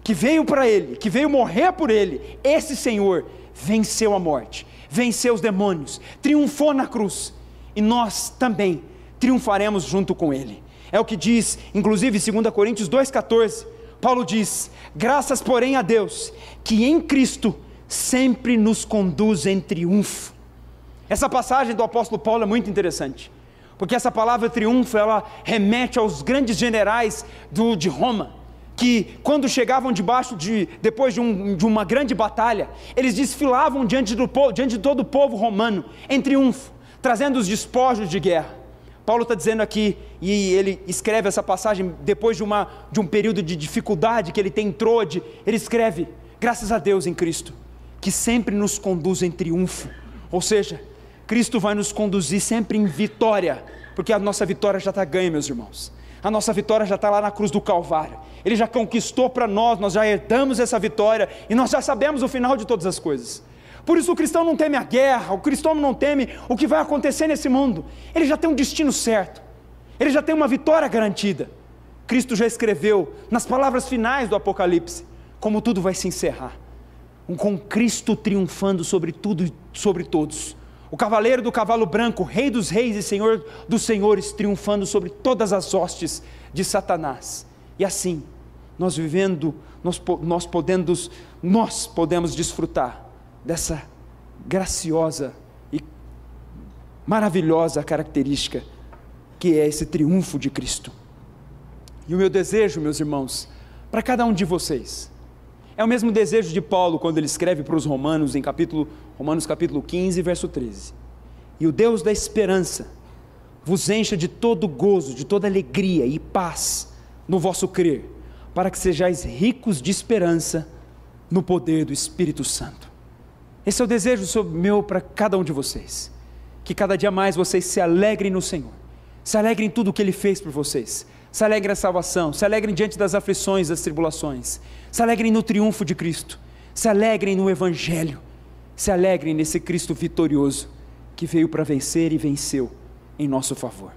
que veio para ele, que veio morrer por ele, esse Senhor venceu a morte, venceu os demônios, triunfou na cruz, e nós também triunfaremos junto com ele. É o que diz, inclusive, 2 Coríntios 2,14, Paulo diz: graças porém a Deus, que em Cristo sempre nos conduz em triunfo. Essa passagem do apóstolo Paulo é muito interessante, porque essa palavra triunfo, ela remete aos grandes generais de Roma, que quando chegavam depois de uma grande batalha, eles desfilavam diante de todo o povo romano, em triunfo, trazendo os despojos de guerra. Paulo está dizendo aqui, e ele escreve essa passagem depois de um período de dificuldade que ele ele escreve: graças a Deus em Cristo, que sempre nos conduz em triunfo. Ou seja, Cristo vai nos conduzir sempre em vitória, porque a nossa vitória já está ganha, meus irmãos. A nossa vitória já está lá na cruz do Calvário. Ele já conquistou para nós já herdamos essa vitória, e nós já sabemos o final de todas as coisas. Por isso o cristão não teme a guerra, o cristão não teme o que vai acontecer nesse mundo. Ele já tem um destino certo, ele já tem uma vitória garantida. Cristo já escreveu nas palavras finais do Apocalipse como tudo vai se encerrar, com Cristo triunfando sobre tudo e sobre todos. O cavaleiro do cavalo branco, Rei dos reis e Senhor dos senhores, triunfando sobre todas as hostes de Satanás. E assim, nós podemos desfrutar dessa graciosa e maravilhosa característica que é esse triunfo de Cristo. E o meu desejo, meus irmãos, para cada um de vocês, É o mesmo desejo de Paulo quando ele escreve para os Romanos, em Romanos capítulo 15, verso 13. E o Deus da esperança vos encha de todo gozo, de toda alegria e paz no vosso crer, para que sejais ricos de esperança no poder do Espírito Santo. Esse é o desejo meu para cada um de vocês, que cada dia mais vocês se alegrem no Senhor, se alegrem em tudo o que Ele fez por vocês, se alegrem na salvação, se alegrem diante das aflições, das tribulações, se alegrem no triunfo de Cristo, se alegrem no Evangelho, se alegrem nesse Cristo vitorioso, que veio para vencer e venceu em nosso favor.